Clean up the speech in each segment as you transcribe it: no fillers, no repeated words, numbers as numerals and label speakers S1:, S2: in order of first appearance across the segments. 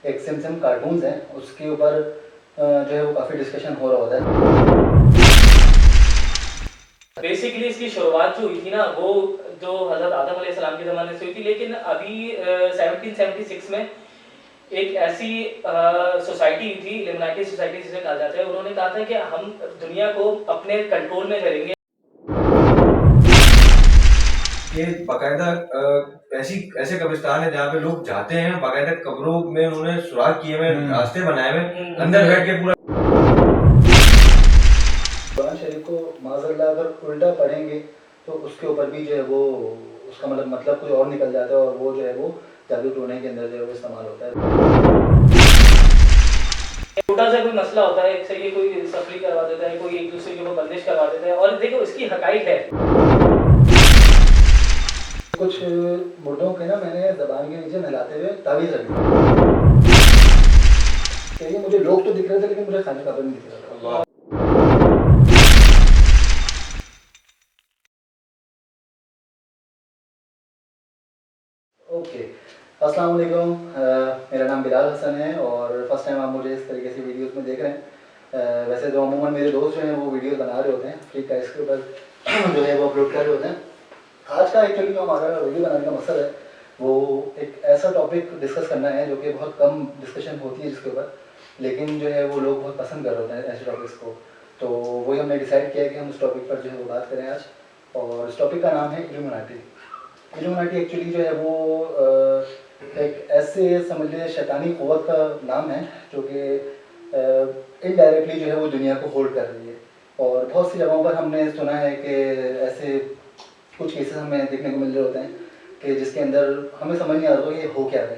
S1: एक सिमसिम कार्टून्स हैं, उसके ऊपर जो है वो काफ़ी डिस्कशन हो रहा होता है।
S2: बेसिकली इसकी शुरुआत जो हुई थी ना, वो जो हज़रत आदम अलैहिस्सलाम के ज़माने से हुई थी, लेकिन अभी 1776 में एक ऐसी सोसाइटी हुई थी, इल्यूमिनाटी सोसाइटी जिसे कहा जाता है। उन्होंने कहा था कि हम दुनिया को अपने कंट्रोल में करेंगे।
S3: ये बाकायदा ऐसे कब्रिस्तान है जहाँ पे लोग जाते हैं, बाकायदा कब्रों में उन्होंने सुराख किए हुए, रास्ते बनाए हुए, अंदर बैठ के पूरा
S1: कुरान शरीफ को माज़अल्लाह अगर उल्टा पढ़ेंगे तो उसके ऊपर भी जो है वो उसका मतलब कुछ और निकल जाता है और वो जो है वो जादू टोने के अंदर जो है वो इस्तेमाल होता है।
S2: छोटा सा कोई मसला होता है, एक से ये कोई सफरी करवा देता है, कोई एक दूसरे के ऊपर बंदिश करवा देता है, और देखो इसकी हकाइक है।
S1: कुछ मुर्दों के ना मैंने ज़बान के नीचे नहलाते हुए तावीज़ रख दिया। ये मुझे लोग तो दिख रहे थे लेकिन मुझे खाने का नहीं दिख रहा था। ओके, अस्सलाम वालेकुम। मेरा नाम बिलाल हसन है और फर्स्ट टाइम आप मुझे इस तरीके से वीडियोस में देख रहे हैं। वैसे तो अमूमन मेरे दोस्त जो हैं वो वीडियोस बना रहे होते हैं, ठीक है, इसके ऊपर जो है वो अपलोड कर रहे होते हैं। आज का एक्चुअली जो हमारा वीडियो बनाने का मकसद है वो एक ऐसा टॉपिक डिस्कस करना है जो कि बहुत कम डिस्कशन होती है जिसके ऊपर, लेकिन जो है वो लोग बहुत पसंद कर रहे होते हैं ऐसे टॉपिक्स को। तो वही हमने डिसाइड किया कि हम उस टॉपिक पर जो है वो बात करें आज, और इस टॉपिक का नाम है इल्यूमिनाटी। इल्यूमिनाटी एक्चुअली जो है वो एक ऐसे समझ लीजिए शैतानी क़ुव्वत का नाम है जो कि इनडायरेक्टली जो है वो दुनिया को होल्ड कर रही है। और बहुत सी जगहों पर हमने सुना है कि ऐसे कुछ केसेस हमें देखने को मिल रहे होते हैं कि जिसके अंदर हमें समझ नहीं आ रहा ये हो क्या है।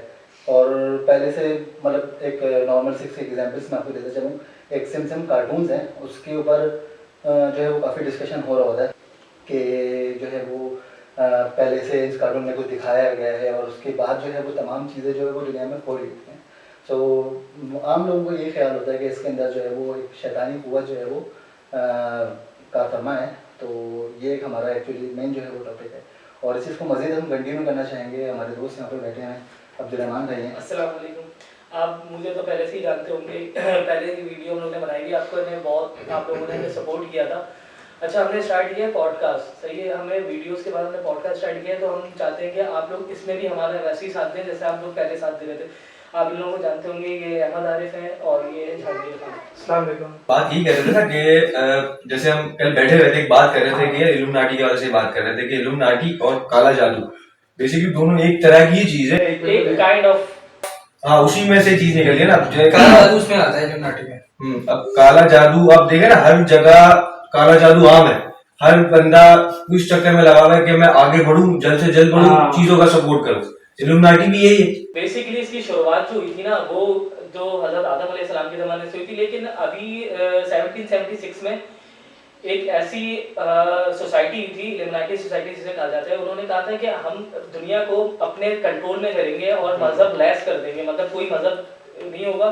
S1: और पहले से मतलब एक नॉर्मल 6 एग्जाम्पल्स मैं आपको देता चलूँ। एक सिमसिम कार्टून्स हैं, उसके ऊपर जो है वो काफ़ी डिस्कशन हो रहा होता है कि जो है वो पहले से इस कार्टून में कुछ दिखाया गया है और उसके बाद जो है वो तमाम चीज़ें जो है वो दुनिया में हो रही हैं। सो आम लोगों को ये ख्याल होता है कि इसके अंदर जो है वो एक शैतानी कुव्वत जो है वो कारफरमा है। तो ये एक हमारा एक्चुअली मेन जो है वो टॉपिक है और इस चीज़ को मज़ीद हम कंटिन्यू करना चाहेंगे। हमारे दोस्त यहाँ पर बैठे हैं, अब्दुर्रहमान भाई हैं।
S2: अस्सलाम वालेकुम। आप मुझे तो पहले से ही जानते होंगे। पहले की वीडियो हम लोगों ने बनाई थी, आपको ने बहुत आप लोगों ने हमें सपोर्ट किया था। अच्छा, हमने स्टार्ट किया पॉडकास्ट, सही है, हमें वीडियोस के बाद हमने पॉडकास्ट स्टार्ट किया, तो हम चाहते हैं कि आप लोग इसमें भी हमारा वैसे ही साथ दें जैसे आप लोग पहले साथ दे रहे थे। आप इन लोगों को जानते होंगे, ये अहमद आरिफ हैं और ये जहांगीर खान। अस्सलाम वालेकुम।
S3: बात यही कर रहे थे ना कि जैसे हम कल बैठे हुए थे, एक बात कर रहे थे कि इल्यूमिनाटी के बारे से बात कर रहे थे कि इल्यूमिनाटी और काला जादू बेसिकली दोनों एक तरह की चीज है,
S2: एक काइंड ऑफ,
S3: हाँ उसी में से चीज निकली है ना।
S4: काला जादू उसमें आता है इल्यूमिनाटी में।
S3: अब काला जादू आप देखे ना, हर जगह काला जादू आम है। हर बंदा इस चक्कर में लगा हुआ है कि मैं आगे बढ़ूं, जल्द से जल्द बढ़ूं, चीजों का सपोर्ट करूं। इल्यूमिनाटी भी यही है।
S2: बेसिकली इसकी शुरुआत जो हुई थी ना, वो जो हज़रत आदम अलैहिस्सलाम के ज़माने से हुई थी, लेकिन अभी 1776 में एक ऐसी सोसाइटी हुई थी, इल्यूमिनाटी सोसाइटी जिसे कहा जाता है। उन्होंने कहा था कि हम दुनिया को अपने कंट्रोल में करेंगे और मज़हब लेस कर देंगे, मतलब कोई मज़हब नहीं होगा।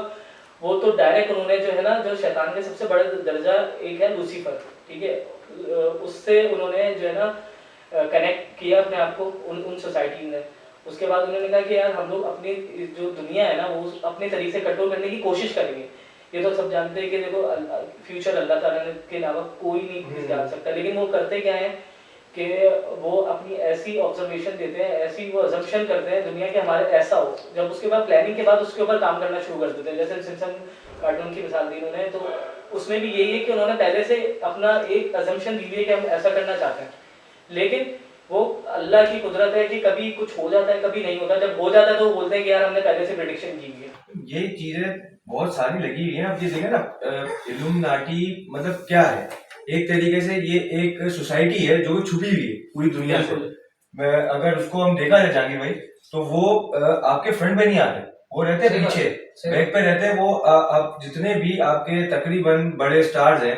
S2: वो तो डायरेक्ट उन्होंने जो है ना, जो शैतान के सबसे बड़ा दर्जा एक है लूसीफर, ठीक है, उससे उन्होंने जो है ना कनेक्ट किया अपने आप को उन सोसाइटी ने। उसके बाद उन्होंने कहा कि यार हम लोग अपनी जो दुनिया है ना वो अपने तरीके से कंट्रोल करने की कोशिश करेंगे। ये तो सब जानते हैं कि देखो फ्यूचर अल्लाह ताला के अलावा कोई नहीं जान सकता, लेकिन वो करते क्या है कि वो अपनी ऐसी ऑब्जर्वेशन देते हैं, ऐसी वो अजम्पशन करते हैं दुनिया के हमारे ऐसा हो, जब उसके बाद प्लानिंग के बाद उसके ऊपर काम करना शुरू कर देते हैं। जैसे सिम्पसन कार्टून की मिसाल दी उन्होंने, तो उसमें भी यही है कि उन्होंने पहले से अपना एक अजम्पशन दी है कि हम ऐसा करना चाहते हैं, लेकिन वो अल्लाह की कुदरत है कि कभी कुछ हो जाता है, कभी नहीं होता। जब हो जाता है तो वो बोलते हैं कि यार हमने पहले से प्रेडिक्शन की है।
S3: ये चीजें बहुत सारी लगी हुई हैं। अब ये देखें ना, इल्यूमिनाटी मतलब क्या है, एक तरीके से ये एक सोसाइटी है जो छुपी हुई है पूरी दुनिया से। अगर उसको हम देखा जाए जाएंगे भाई, तो वो आपके फ्रंट पे नहीं आते, वो रहते हैं पीछे, बैक पे रहते हैं। वो आप जितने भी आपके तकरीबन बड़े स्टार्स हैं,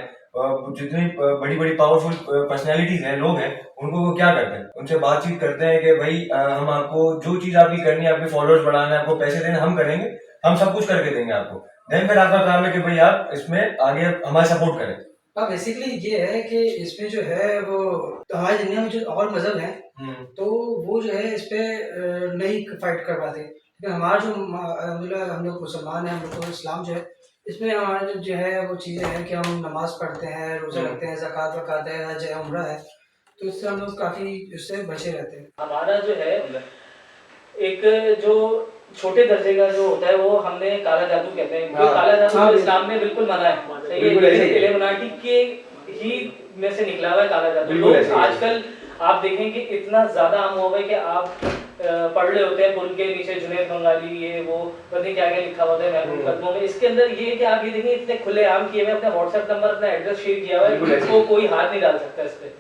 S3: जितनी बड़ी बड़ी पावरफुल पर्सनैलिटीज हैं, लोग हैं, उनको वो क्या करते हैं, उनसे बातचीत करते हैं कि भाई हम आपको जो चीज आपकी करनी है, आपके फॉलोअर्स बढ़ाना है, आपको पैसे देने, हम करेंगे, हम सब कुछ करके देंगे आपको। देन फिर आपका काम है कि भाई आप इसमें आगे हमारे सपोर्ट करें।
S4: अब बेसिकली ये है कि इसमें जो है वो तो हमारी दुनिया में जो और मजहब हैं तो वो जो है इस पे नहीं फाइट करवाते। हमारा जो अल्हम्दुलिल्लाह हम लोग मुसलमान हैं, हम लोग को इस्लाम जो है इसमें हमारे जो है वो चीज़ें हैं कि हम नमाज पढ़ते हैं, रोज़े रखते हैं, ज़कात वकात है, हज है, उम्रा है, तो इससे हम लोग काफ़ी इससे बचे रहते हैं।
S2: हमारा जो है एक जो छोटे दर्जे का जो होता है वो हमने काला जादू कहते हैं, जो काला जादू
S1: हाँ,
S2: इस्लाम में बिल्कुल मना है। सही
S3: बिल्कुल ऐसे
S2: है,
S3: ही है।
S2: इल्यूमिनाटी के ही में से निकला हुआ है काला जादू।
S3: बिल्कुल ऐसे
S2: लोग
S3: ही है।
S2: आजकल आप देखें कि इतना ज्यादा आम हो गया कि आप पढ़ रहे होते हैं पुल के नीचे जुनैद बंगाली ये वो पता नहीं क्या क्या लिखा होता है महबूब कदमों में। इसके अंदर ये है कि आप ये देखें इतने खुले आम किए हुए, अपना व्हाट्सएप नंबर अपना एड्रेस शेयर किया हुआ
S3: बिल्कुल
S2: है,
S3: ऐसे
S2: इसको कोई हाथ नहीं डाल सकता इस पे।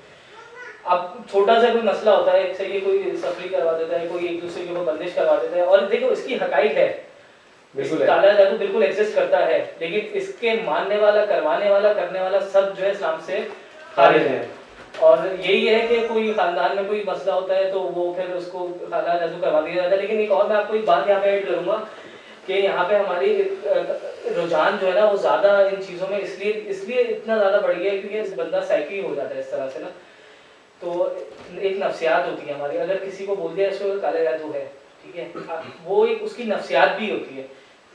S2: अब छोटा सा कोई मसला होता है, सही है, कोई सफरी करवा देता है, कोई एक दूसरे के ऊपर बंदिश करवा देता है, और देखो इसकी हकाइक है,
S3: बिल्कुल है।
S2: काला जादू बिल्कुल एग्जिस्ट करता है, लेकिन इसके मानने वाला, करवाने वाला, करने वाला सब जो है इस्लाम से खारिज है। और यही है कि कोई खानदान में कोई मसला होता है तो वो फिर उसको काला जादू करवा दिया जाता है। लेकिन एक और मैं आपको एक बात यहाँ पे ऐड करूंगा कि यहाँ पे हमारी रुझान जो है ना वो ज्यादा इन चीजों में इसलिए इतना ज्यादा बढ़ गया है क्योंकि इस बंदा साइकी हो जाता है इस तरह से ना। तो एक नफ्सियात होती है हमारी, अगर किसी को बोल दिया इसको काला जादू है, ठीक है, वो एक उसकी नफ्सियात भी होती है।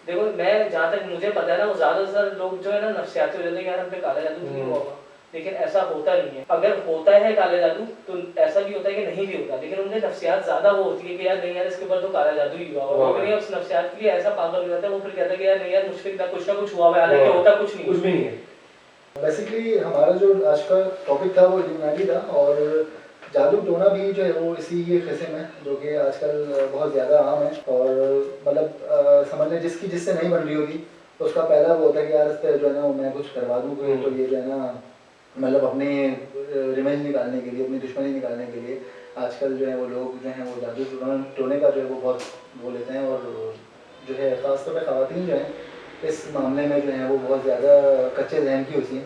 S2: देखो मैं जहाँ तक मुझे पता है ना, वो ज्यादातर लोग जो है ना नफ्सियाती हो जाते हैं कि यार हम पे काला जादू नहीं हुआ होगा, लेकिन ऐसा होता नहीं है। अगर होता है काला जादू तो ऐसा भी होता है कि नहीं भी होता, लेकिन उनकी नफ्सियात ज्यादा वो होती है कि यार नहीं यार इसके ऊपर तो काला जादू ही हुआ होगा, वो नहीं उस नफ्सियात के लिए ऐसा पागल हो जाता है, वो फिर कहता है कि यार नहीं यार मुझ पे कुछ ना कुछ हुआ है, हालांकि होता कुछ नहीं,
S3: कुछ भी नहीं है।
S1: बेसिकली हमारा जो आज का टॉपिक था वो इल्यूमिनाटी था, और जादू टोना भी जो है वो इसी ये किस्म है जो कि आजकल बहुत ज़्यादा आम है। और मतलब समझ लें जिसकी जिससे नहीं बन रही होगी उसका पहला वो होता है कि यार इस पर जो है ना मैं कुछ करवा दूँ कोई, तो ये जो है ना मतलब अपने रिवेंज निकालने के लिए, अपनी दुश्मनी निकालने के लिए आजकल जो है वो लोग जो हैं वो जादू टोने का जो है वो बहुत वो लेते हैं। और जो है ख़ासतौर पर ख़वातीन जो हैं इस मामले में जो है वो बहुत ज़्यादा कच्चे जहन की होती हैं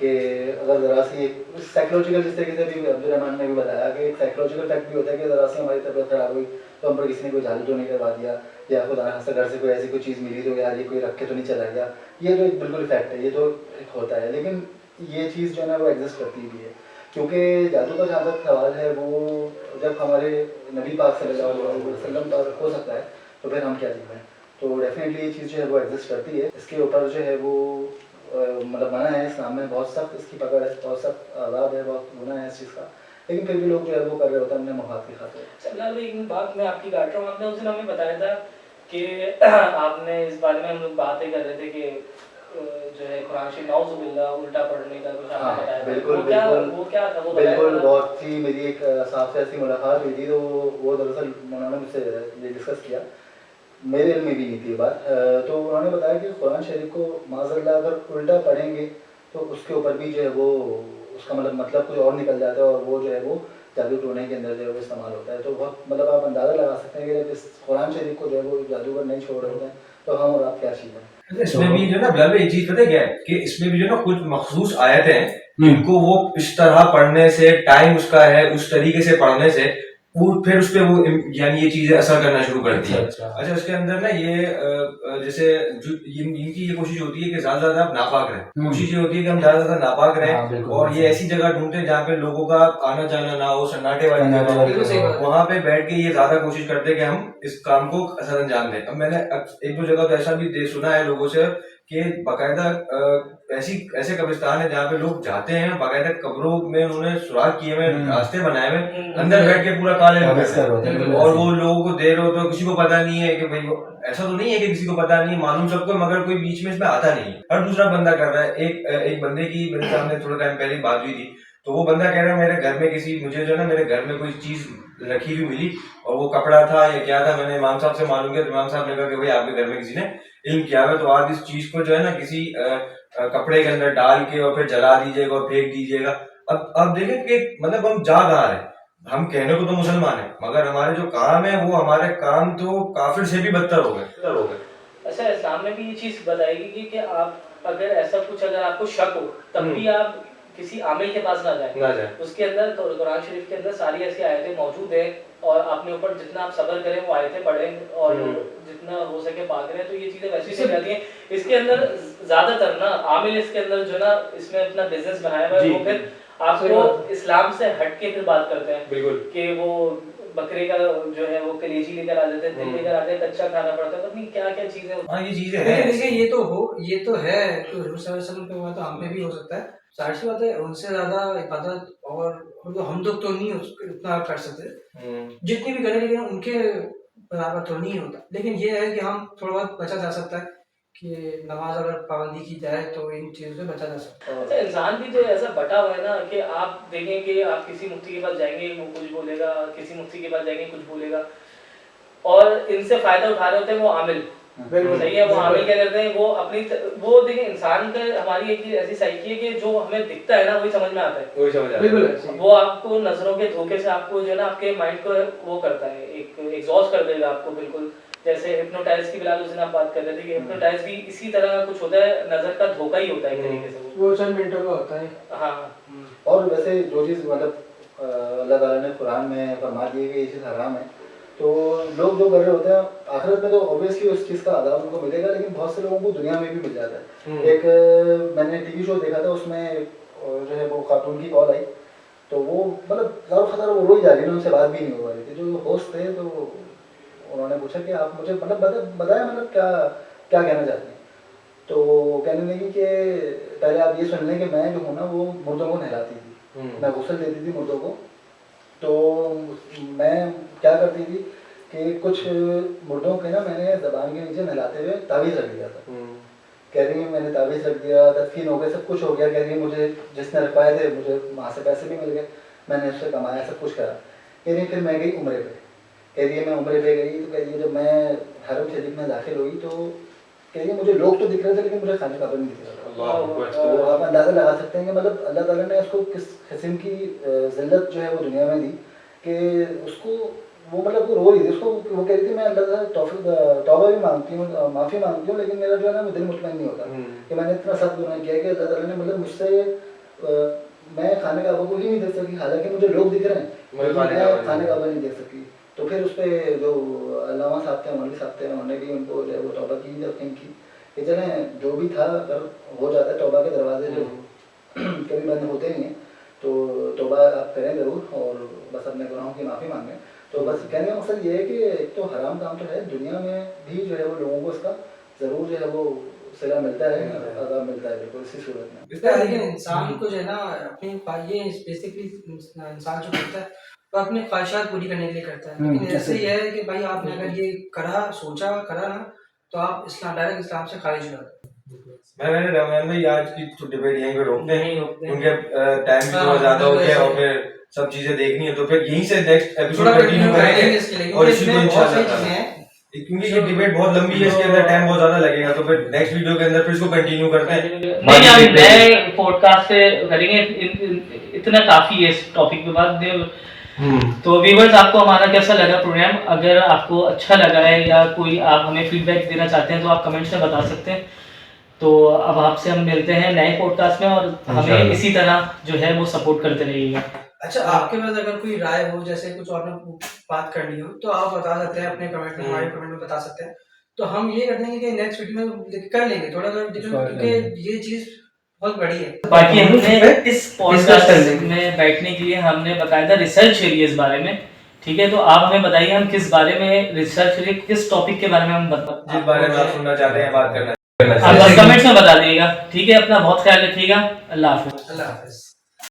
S1: कि अगर ज़रा सी साइकोलॉजिकल, जिस तरीके से भी अब्दुलरहमान ने भी बताया कि एक साइकोलॉजिकल फैक्ट भी होता है कि ज़रा सी हमारी तबीयत खराब हुई तो हम पर किसी ने कोई जादू तो नहीं करवा दिया, या खुदा न खास्ता घर से कोई ऐसी कोई चीज़ मिली तो यार ये कोई रख के तो नहीं चला गया, ये तो एक बिल्कुल फैक्ट है, ये तो एक होता है। लेकिन ये चीज़ जो है ना वो एग्जिस्ट करती भी है, क्योंकि जादू का जहाँ तक सवाल है वो जब हमारे नबी पाक सल्लल्लाहु अलैहि वसल्लम पर हो सकता है तो फिर हम क्या चीज़ हैं। तो डेफिनेटली ये चीज़ जो है वो एग्जिस्ट करती है। इसके ऊपर जो है वो मतलब मना है इस्लाम में, बहुत सख्त इसकी पकड़ है, बहुत सख्त आज़ाब है, बहुत गुनाह है इस चीज़ का, लेकिन फिर भी लोग जो है वो कर रहे होते हैं अपने मुफाद की खातिर।
S2: चल एक बात मैं आपकी काट रहा हूँ, आपने उस दिन हमें बताया था कि आपने इस बारे में हम लोग बातें कर रहे थे कि जो है कुरान शरीफ नाउज़ुबिल्लाह उल्टा पढ़ने का कुछ आपने बताया था।
S1: बिल्कुल
S2: वो क्या था वो बताया
S1: बिल्कुल
S2: था?
S1: बहुत सी मेरी एक साहब से ऐसी मुलाकात हुई थी, तो वो दरअसल उन्होंने मुझसे ये डिस्कस किया, मेरे इल्म में भी नहीं थी ये बात। तो उन्होंने बताया कि कुरान शरीफ को माज़अल्लाह अगर उल्टा पढ़ेंगे तो उसके ऊपर भी जो है वो उसका मतलब कुछ और निकल जाता है, और वो जो है वो जादू टोने के अंदर जो है वो इस्तेमाल होता है। तो बहुत मतलब आप अंदाज़ा लगा सकते हैं कि जब इस कुरान शरीफ को जो है वो जादूगर नहीं छोड़ रहे होते हैं तो हम और आप क्या चीज़ है।
S3: इसमें भी जो ना बिलाल भाई एक चीज पता है क्या है कि इसमें भी जो ना कुछ मखसूस आयतें हैं जिनको वो इस तरह पढ़ने से, टाइम उसका है उस तरीके से पढ़ने से वो फिर उस पे वो यानी ये चीजें असर करना शुरू करती है। अच्छा उसके अंदर ना ये जैसे इनकी ये कोशिश होती है कि ज्यादा से ज्यादा आप नापाक रहें, कोशिश ये होती है कि हम ज्यादा से ज्यादा नापाक रहें, और ये ऐसी जगह ढूंढते हैं जहाँ पे लोगों का आना जाना ना हो, सन्नाटे वाली जगह हो, वहां पे बैठ के ये ज्यादा कोशिश करते हैं कि हम इस काम को असर अंजाम दें। अब मैंने एक दो जगह तो ऐसा भी सुना है लोगों से कि बाकायदा ऐसे कब्रिस्तान है जहाँ पे लोग जाते हैं, बाकायदा कब्रों में उन्होंने सुराख किए हुए, रास्ते बनाए हुए, अंदर बैठ के पूरा काले और वो लोगों को दे रहे हो तो किसी को पता नहीं है कि भाई ऐसा तो नहीं है कि किसी को पता नहीं है, मालूम सबको, मगर कोई बीच में इसमें आता नहीं है, हर दूसरा बंदा कर रहा है। एक बंदे की मेरे सामने थोड़ा टाइम पहले बात हुई थी, तो वो बंदा कह रहा है मेरे घर में मुझे जो है ना मेरे घर में कोई चीज रखी हुई मिली और वो कपड़ा था या क्या था, मैंने इमाम साहब से मालूम किया तो इमाम साहब ने कहा कि भाई आपके घर में किसी ने इल्म किया हुआ है, तो आप इस चीज को जो है ना किसी कपड़े के अंदर डाल के और फिर जला दीजिएगा और फेंक दीजिएगा। अब देखें कि मतलब हम जा कहाँ रहे हैं, हम कहने को तो मुसलमान है मगर हमारे जो काम है वो हमारे काम तो काफिर से भी बदतर हो गए।
S2: अच्छा इस्लाम में भी ये चीज बताएगी कि आप अगर ऐसा कुछ अगर आपको शक हो तब भी आप किसी आमिल के पास ना जाए। उसके अंदर कुरान शरीफ के अंदर सारी ऐसी आयतें मौजूद है और अपने ऊपर जितना आप सब्र करें वो आयतें पढ़ें और जितना हो सके पाक करें, तो ये चीजें वैसी से जाती हैं। इसके अंदर ज्यादातर ना आमिल इसके अंदर जो ना इसमें अपना बिजनेस बनाया हुआ है, वो फिर आपको इस्लाम से हट के फिर बात करते हैं कि वो बकरे का जो है वो कलेजी लेकर आ जाते हैं, दिल लेकर आते हैं, कच्चा खाना पड़ता है, तो अपनी क्या क्या चीजें
S3: हाँ ये चीजें
S4: लेकिन
S3: हैं।
S4: देखिए ये तो है कि हुजूर सल्लल्लाहु अलैहि वसल्लम पे हुआ तो हम पे भी हो सकता है। ज़ाहिर सी बात है उनसे ज़्यादा इबादत और मतलब हम लोग तो नहीं उतना कर सकते जितनी भी करें, लेकिन उनके बराबर तो नहीं होता। लेकिन ये है कि हम थोड़ा बहुत बचा जा सकता है कि नमाज अगर पाबंदी की जाए तो इन चीज़ों से बचा जा सकता है।
S2: अच्छा, इंसान भी तो ऐसा बटा हुआ है ना कि आप देखें कि आप किसी मुफ्ती के पास जाएंगे वो कुछ बोलेगा, किसी मुफ्ती के पास जाएंगे कुछ बोलेगा, और इनसे फायदा उठा रहे होते हैं वो आमिल।
S4: बिल्कुल
S2: सही है, वो आमिल क्या करते हैं, वो अपनी वो देखें, इंसान का हमारी एक ऐसी साइकी है कि जो हमें दिखता है ना वही समझ में आता है।
S3: वही समझ आ रहा है।
S4: बिल्कुल
S2: वो आपको नजरों के धोखे से आपको जो है ना आपके माइंड को वो करता है, एक एग्जॉस्ट कर देगा आपको बिल्कुल। जैसे हिप्नोटाइज की बिलाल उस दिन आप बात कर रहे थे कि हिप्नोटाइज भी इसी तरह का कुछ होता है, नजर का धोखा ही होता है एक तरीके से
S4: वो चंद मिनटों का होता है।
S2: हाँ।
S1: और वैसे जो चीज़ मतलब अल्लाह ताला ने कुरान में फरमा दी है कि ये चीज़ हराम है, तो लोग जो कर रहे होते हैं आखिरत में तो ऑब्वियसली उस चीज़ का अदाब उनको मिलेगा, लेकिन बहुत से लोगों को दुनिया में भी मिल जाता है। एक मैंने टीवी शो देखा था, उसमें जो है वो खातून की कॉल आई, तो वो मतलब ज़ाहिर खतर वो रोई जा रही थी, उनसे बात भी नहीं हो रही थी। जो होस्ट थे तो उन्होंने पूछा कि आप मुझे मतलब बताया मतलब क्या क्या कहना चाहते हैं। तो कहने लगी कि पहले आप ये सुन लें कि मैं जो हूँ ना वो मुर्दों को नहलाती थी, मैं गुस्ल देती थी मुर्दों को। तो मैं क्या करती थी कि कुछ मुर्दों के ना मैंने ज़बान के नीचे नहलाते हुए तावीज़ रख दिया था। कह रही है मैंने तावीज़ रख दिया, तदफीन हो गया, सब कुछ हो गया। कह रही है मुझे जिसने रखवाए थे मुझे वहाँ से पैसे भी मिल गए, मैंने उससे कमाया, सब कुछ करा। कह रही है फिर मैं गई उम्रे पे। कह रही है मैं उम्रे पे गई तो कह रही है जब मैं हरम शरीफ में दाखिल हुई तो कह रही है मुझे लोग तो दिख रहे थे लेकिन मुझे खाने का नहीं दिख रहा था। तो आप अंदाज़ा लगा सकते हैं कि मतलब अल्लाह ताला ने उसको किस किस्म की ज़िल्लत जो है वो दुनिया में दी कि उसको वो मतलब वो रो रही थी, उसको वो कह रही थी मैं अल्लाह से तौबा भी मांगती हूँ, माफ़ी मांगती हूँ, लेकिन मेरा जो है ना दिल मुतमईन नहीं होता कि मैंने इतना सख्त गुनाह किया कि अल्लाह ताला ने मतलब मुझसे मैं खाने का को ही नहीं देख सकी, हालांकि मुझे लोग दिख रहे हैं
S3: मैं
S1: मैं खाने का नहीं देख सकी। तो फिर उस पर जो अल्लामा साहब थे, मौलवी साहब थे, उन्होंने भी उनको जो है वो तौबा की, जब की कि चलें जो भी था अगर हो जाता है, तौबा के दरवाजे जो कभी बंद होते नहीं हैं, तो तौबा आप करें ज़रूर और बस अपने गुनाहों की माफ़ी मांगें। तो बस कहने का मकसद ये है कि एक तो हराम काम तो है, दुनिया में भी जो है वो लोगों को इसका ज़रूर जो है वो सिला मिलता है, अज़ाब मिलता है बिल्कुल इसी सूरत में।
S4: लेकिन इंसान को जो है ना अपनी ये बेसिकली इंसान जो करता है वो अपनी ख्वाहिशात पूरी करने के लिए करता है। लेकिन ऐसे ही है कि भाई आपने अगर ये करा ना तो आप डायरेक्ट इस्लाम से खारिज हो जाते हैं।
S3: मैंने रमजान भाई आज की तो डिबेट यहीं पे रोकते हैं,
S4: यहीं रोकते हैं।
S3: उनके टाइम भी थोड़ा ज्यादा हो गया और फिर सब चीजें देखनी है, तो फिर यहीं से नेक्स्ट एपिसोड कंटिन्यू करेंगे और इसी को इंशाल्लाह, क्योंकि ये डिबेट बहुत लंबी है, इसके अंदर टाइम बहुत ज्यादा लगेगा, तो फिर नेक्स्ट वीडियो के अंदर फिर इसको कंटिन्यू करते हैं।
S2: नहीं, हम नए पॉडकास्ट से करेंगे, इतना काफी है इस टॉपिक पे बात। तो व्यूअर्स आपको हमारा कैसा लगा प्रोग्राम? अगर आपको अच्छा लगा है या कोई आप हमें फीडबैक देना चाहते हैं तो आप कमेंट्स में बता सकते हैं। तो अब आपसे हम मिलते हैं नए पॉडकास्ट में और हमें इसी तरह जो है वो सपोर्ट करते रहिएगा।
S4: अच्छा, आपके पास अगर कोई राय हो, जैसे कुछ और बात करनी हो तो आप बता सकते हैं अपने कमेंट में, हमारे कमेंट में बता सकते हैं। तो हम ये कर देंगे कि नेक्स्ट वीडियो में कर लेंगे थोड़ा क्योंकि ये चीज बहुत बड़ी है।
S2: बाकी हमने इस पॉडकास्ट में बैठने के लिए हमने बकायदा रिसर्च करी है इस बारे में, ठीक है? तो आप हमें बताइए हम किस बारे में रिसर्च करें, किस टॉपिक के बारे में हम
S3: जिस बारे में आप सुनना चाहते हैं बात करना
S2: आप बस कमेंट्स में बता दीजिएगा, ठीक है? अपना बहुत ख्याल रखिएगा। अल्लाह हाफिज।
S4: अल्लाह हाफिज।